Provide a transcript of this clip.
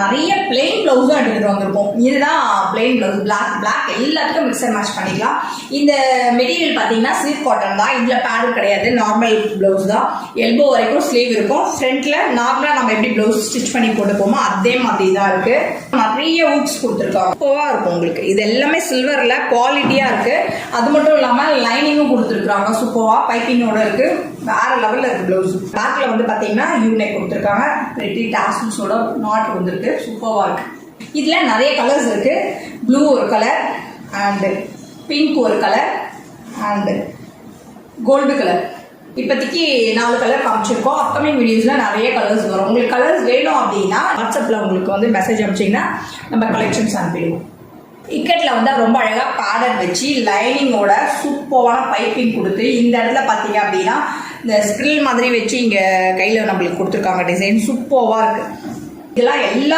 நிறைய பிளெயின் பிளவுஸும் எடுத்துகிட்டு வந்திருக்கோம். இதுதான் பிளெயின் பிளவுஸ், பிளாக் எல்லாத்துக்கும் மிக்ஸ் அண்ட் மேட்ச் பண்ணிக்கலாம். இந்த மெட்டீரியல் பார்த்தீங்கன்னா ஸ்லீவ் காட்டன் தான். இதில் பேடு கிடையாது, நார்மல் பிளவுஸ் தான். எல்போ வரைக்கும் ஸ்லீவ் இருக்கும். ஃப்ரண்ட்ல நார்மலாக நம்ம எப்படி பிளவுஸ் ஸ்டிச் பண்ணி போட்டுப்போமோ அதே மாதிரி தான் இருக்கு. நிறைய ஊக்ஸ் கொடுத்துருக்காங்க, சூப்பராக இருக்கும் உங்களுக்கு. இது எல்லாமே சில்வரில் குவாலிட்டியாக இருக்கு. அது மட்டும் இல்லாமல் லைனிங்கும் கொடுத்துருக்காங்க, சூப்பராக பைப்பிங்கோட இருக்கு. வேற லெவலில் இருக்கு பிளவுஸ். பேக்ல வந்து பார்த்தீங்கன்னா யூனெக் கொடுத்துருக்காங்க, ரெட்டி டாசல்ஸோட நாட் வந்துருக்கு, சூப்பராக இருக்கு. இதில் நிறைய கலர்ஸ் இருக்கு. ப்ளூ ஒரு கலர், அண்ட் பிங்க் ஒரு கலர், அண்ட் கோல்டு கலர். இப்போதைக்கு 4 கலர் காமிச்சிருக்கோம். அப்கமிங் வீடியோஸ்ல நிறைய கலர்ஸ் வரும். உங்களுக்கு கலர்ஸ் வேணும் அப்படின்னா வாட்ஸ்அப்ல உங்களுக்கு வந்து மெசேஜ் அனுப்பிச்சிங்கன்னா நம்ம கலெக்ஷன்ஸ் அனுப்பிடுவோம். இக்கெட்டில் வந்து ரொம்ப அழகாக பேடர் வச்சு லைனிங்கோட சூப்பரான பைப்பிங் கொடுத்து, இந்த இடத்துல பார்த்தீங்க அப்படின்னா இந்த ஸ்க்ரில் மாதிரி வச்சு இங்கே கையில் நம்மளுக்கு கொடுத்துருக்காங்க. டிசைன் சூப்பராக இருக்கு. இதெல்லாம் எல்லா